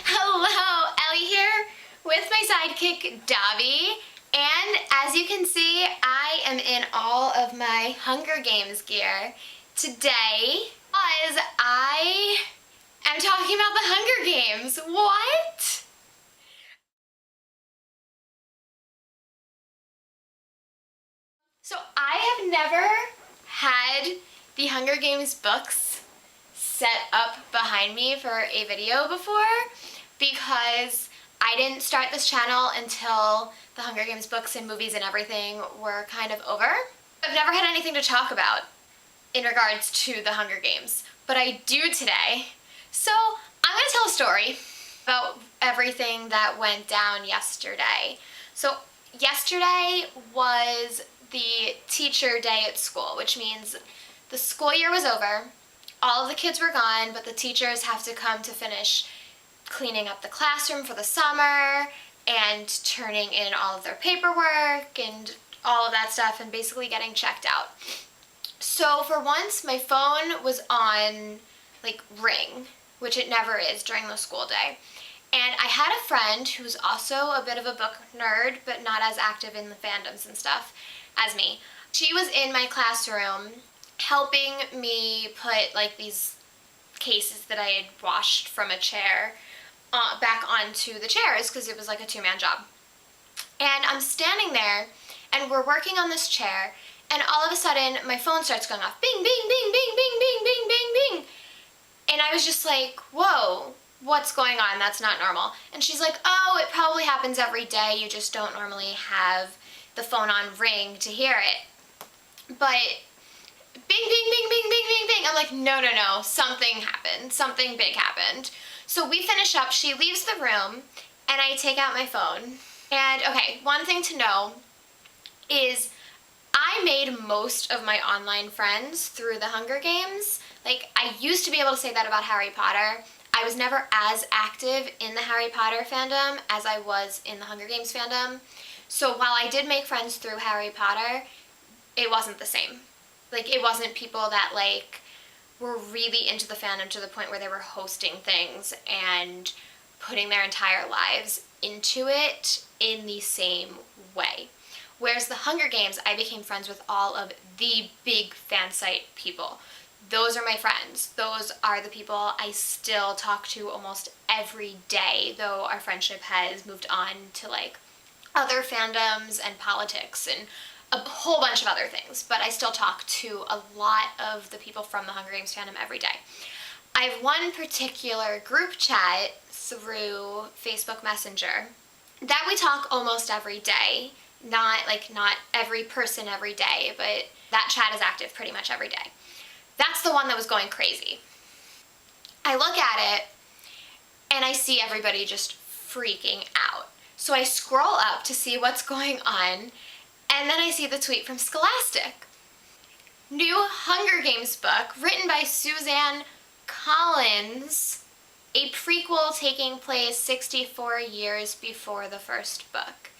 Hello, Ellie here with my sidekick, Davi. And as you can see, I am in all of my Hunger Games gear today because I am talking about the Hunger Games. What? So I have never had the Hunger Games books set up behind me for a video before because I didn't start this channel until the Hunger Games books and movies and everything were kind of over. I've never had anything to talk about in regards to the Hunger Games, but I do today. So I'm going to tell a story about everything that went down yesterday. So yesterday was the teacher day at school, which means the school year was over. All of the kids were gone, but the teachers have to come to finish cleaning up the classroom for the summer and turning in all of their paperwork and all of that stuff and basically getting checked out. So for once, my phone was on like ring, which it never is during the school day. And I had a friend who's also a bit of a book nerd, but not as active in the fandoms and stuff as me. She was in my classroom helping me put like these cases that I had washed from a chair back onto the chairs because it was like a two-man job. And I'm standing there and we're working on this chair and all of a sudden my phone starts going off. Bing, bing, bing, bing, bing, bing, bing, bing, bing. And I was just like, whoa, what's going on? That's not normal. And she's like, oh, it probably happens every day. You just don't normally have the phone on ring to hear it. But bing, bing, bing, bing, bing, bing, bing. I'm like, no, no, no, something happened. Something big happened. So we finish up, she leaves the room, and I take out my phone. And okay, one thing to know is I made most of my online friends through the Hunger Games. Like, I used to be able to say that about Harry Potter. I was never as active in the Harry Potter fandom as I was in the Hunger Games fandom. So while I did make friends through Harry Potter, it wasn't the same. Like, it wasn't people that, like, were really into the fandom to the point where they were hosting things and putting their entire lives into it in the same way. Whereas the Hunger Games, I became friends with all of the big fan site people. Those are my friends. Those are the people I still talk to almost every day, though our friendship has moved on to, like, other fandoms and politics and a whole bunch of other things, but I still talk to a lot of the people from the Hunger Games fandom every day. I have one particular group chat through Facebook Messenger that we talk almost every day. Not every person every day, but that chat is active pretty much every day. That's the one that was going crazy. I look at it and I see everybody just freaking out. So I scroll up to see what's going on. And then I see the tweet from Scholastic. New Hunger Games book written by Suzanne Collins, a prequel taking place 64 years before the first book.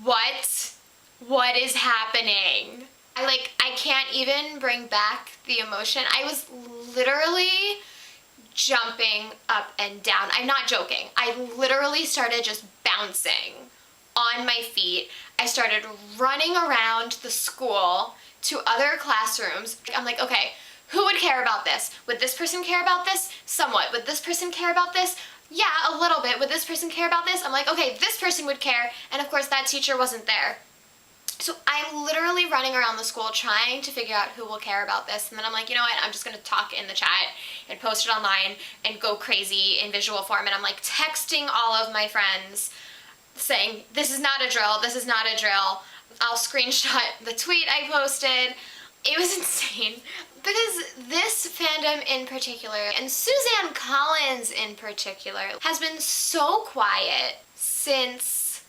What? What is happening? I can't even bring back the emotion. I was literally jumping up and down. I'm not joking. I literally started just bouncing on my feet. I started running around the school to other classrooms. I'm like, okay, who would care about this? Would this person care about this? Somewhat. Would this person care about this? Yeah, a little bit. Would this person care about this? I'm like, okay, this person would care. And of course that teacher wasn't there. So I'm literally running around the school trying to figure out who will care about this. And then I'm like, you know what? I'm just going to talk in the chat and post it online and go crazy in visual form. And I'm like texting all of my friends saying, this is not a drill, this is not a drill. I'll screenshot the tweet I posted. It was insane because this fandom in particular, and Suzanne Collins in particular, has been so quiet since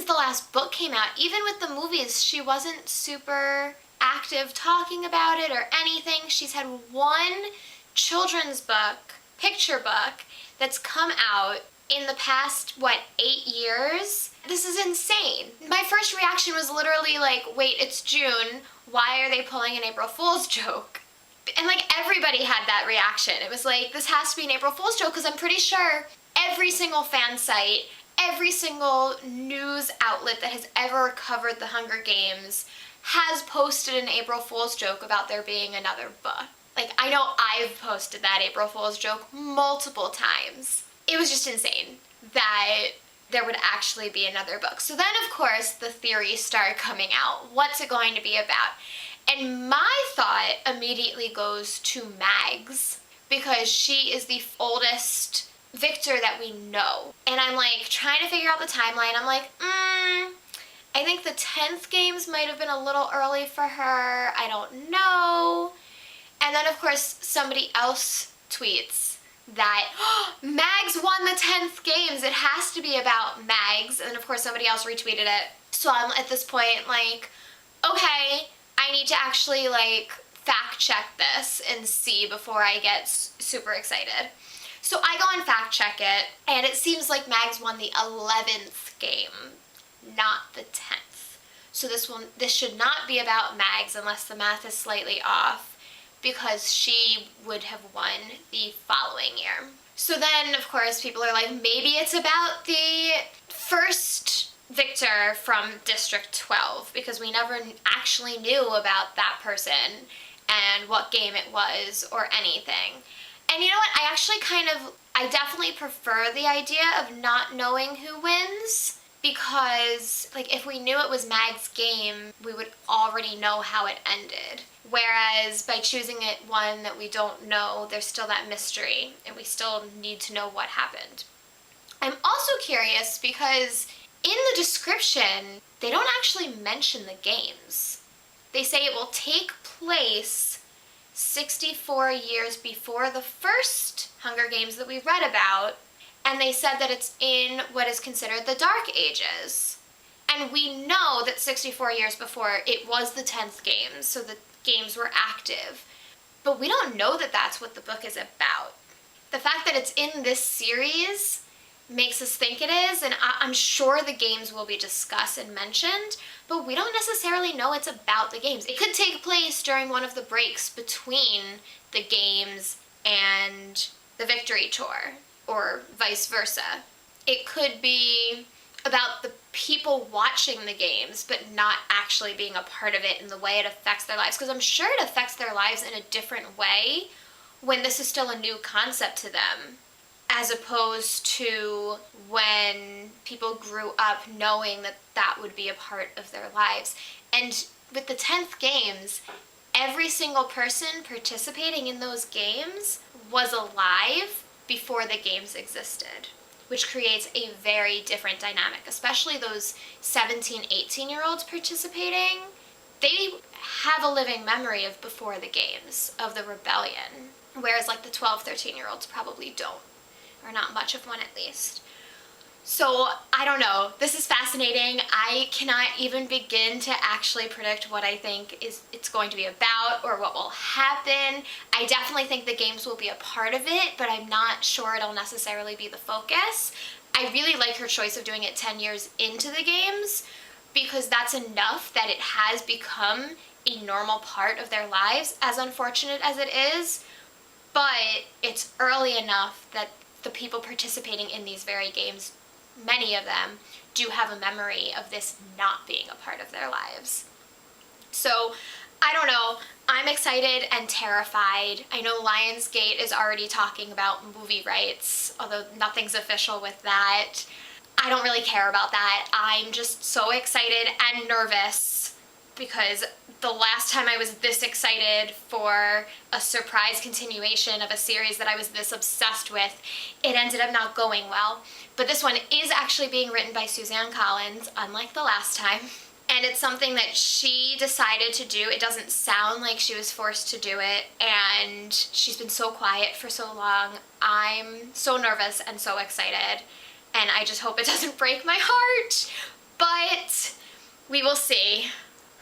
the last book came out. Even with the movies, she wasn't super active talking about it or anything. She's had one children's book, picture book, that's come out in the past, 8 years? This is insane. My first reaction was literally like, wait, it's June. Why are they pulling an April Fool's joke? And like everybody had that reaction. It was like, this has to be an April Fool's joke, because I'm pretty sure every single fan site, every single news outlet that has ever covered the Hunger Games has posted an April Fool's joke about there being another book. Like, I know I've posted that April Fool's joke multiple times. It was just insane that there would actually be another book. So then, of course, the theories started coming out. What's it going to be about? And my thought immediately goes to Mags, because she is the oldest victor that we know. And I'm like trying to figure out the timeline. I'm like, I think the 10th games might have been a little early for her. I don't know. And then, of course, somebody else tweets that, oh, Mags won the 10th games. It has to be about Mags. And, of course, somebody else retweeted it. So I'm at this point like, okay, I need to actually, like, fact check this and see before I get super excited. So I go and fact check it, and it seems like Mags won the 11th game, not the 10th. So this should not be about Mags unless the math is slightly off, because she would have won the following year. So then, of course, people are like, maybe it's about the first victor from District 12, because we never actually knew about that person and what game it was or anything. And you know what? I definitely prefer the idea of not knowing who wins, because, like, if we knew it was Mag's game, we would already know how it ended. Whereas by choosing it one that we don't know, there's still that mystery, and we still need to know what happened. I'm also curious because in the description, they don't actually mention the games. They say it will take place 64 years before the first Hunger Games that we read about, and they said that it's in what is considered the Dark Ages. And we know that 64 years before, it was the 10th Games, so the games were active. But we don't know that that's what the book is about. The fact that it's in this series makes us think it is, and I'm sure the games will be discussed and mentioned, but we don't necessarily know it's about the games. It could take place during one of the breaks between the games and the Victory Tour, or vice versa. It could be about the people watching the games, but not actually being a part of it in the way it affects their lives, because I'm sure it affects their lives in a different way when this is still a new concept to them, as opposed to when people grew up knowing that that would be a part of their lives. And with the 10th games, every single person participating in those games was alive before the games existed, which creates a very different dynamic, especially those 17, 18-year-olds participating. They have a living memory of before the games, of the rebellion, whereas like the 12, 13-year-olds probably don't, or not much of one at least. So I don't know, this is fascinating. I cannot even begin to actually predict what I think it's going to be about or what will happen. I definitely think the games will be a part of it, but I'm not sure it'll necessarily be the focus. I really like her choice of doing it 10 years into the games, because that's enough that it has become a normal part of their lives, as unfortunate as it is, but it's early enough that the people participating in these very games, many of them, do have a memory of this not being a part of their lives. So, I don't know. I'm excited and terrified. I know Lionsgate is already talking about movie rights, although nothing's official with that. I don't really care about that. I'm just so excited and nervous, because the last time I was this excited for a surprise continuation of a series that I was this obsessed with, it ended up not going well. But this one is actually being written by Suzanne Collins, unlike the last time. And it's something that she decided to do. It doesn't sound like she was forced to do it, and she's been so quiet for so long. I'm so nervous and so excited, and I just hope it doesn't break my heart. But we will see.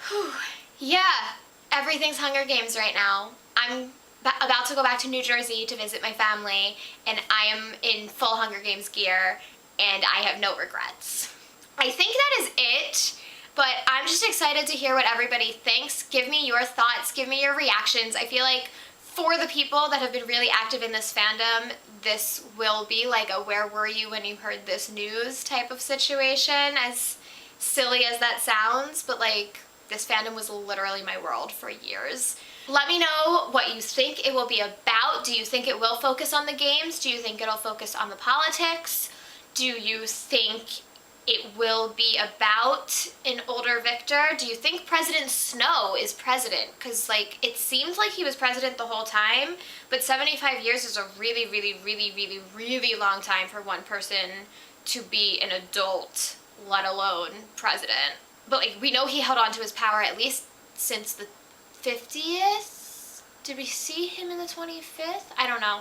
Whew. Yeah, everything's Hunger Games right now. I'm about to go back to New Jersey to visit my family, and I am in full Hunger Games gear, and I have no regrets. I think that is it, but I'm just excited to hear what everybody thinks. Give me your thoughts, give me your reactions. I feel like for the people that have been really active in this fandom, this will be like a where were you when you heard this news type of situation, as silly as that sounds, but like this fandom was literally my world for years. Let me know what you think it will be about. Do you think it will focus on the games? Do you think it'll focus on the politics? Do you think it will be about an older Victor? Do you think President Snow is president? Because like it seems like he was president the whole time, but 75 years is a really, really, really, really, really long time for one person to be an adult, let alone president. But like we know he held on to his power at least since the 50th? Did we see him in the 25th? I don't know.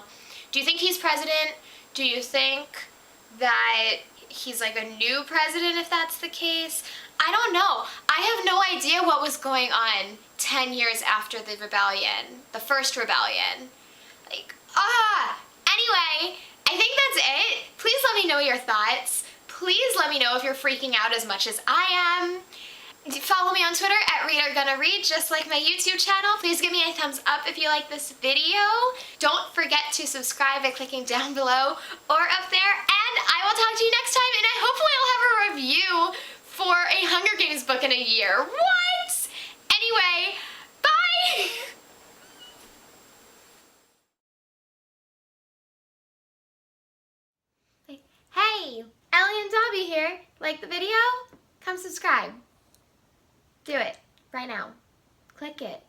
Do you think he's president? Do you think that he's like a new president if that's the case? I don't know. I have no idea what was going on 10 years after the rebellion, the first rebellion. Anyway, I think that's it. Please let me know your thoughts. Please let me know if you're freaking out as much as I am. Follow me on Twitter at ReaderGonnaRead, just like my YouTube channel. Please give me a thumbs up if you like this video. Don't forget to subscribe by clicking down below or up there, and I will talk to you next time, and I hopefully will have a review for a Hunger Games book in a year. What? Anyway, bye! Hey, Ellie and Dobby here. Like the video? Come subscribe. Do it right now. Click it.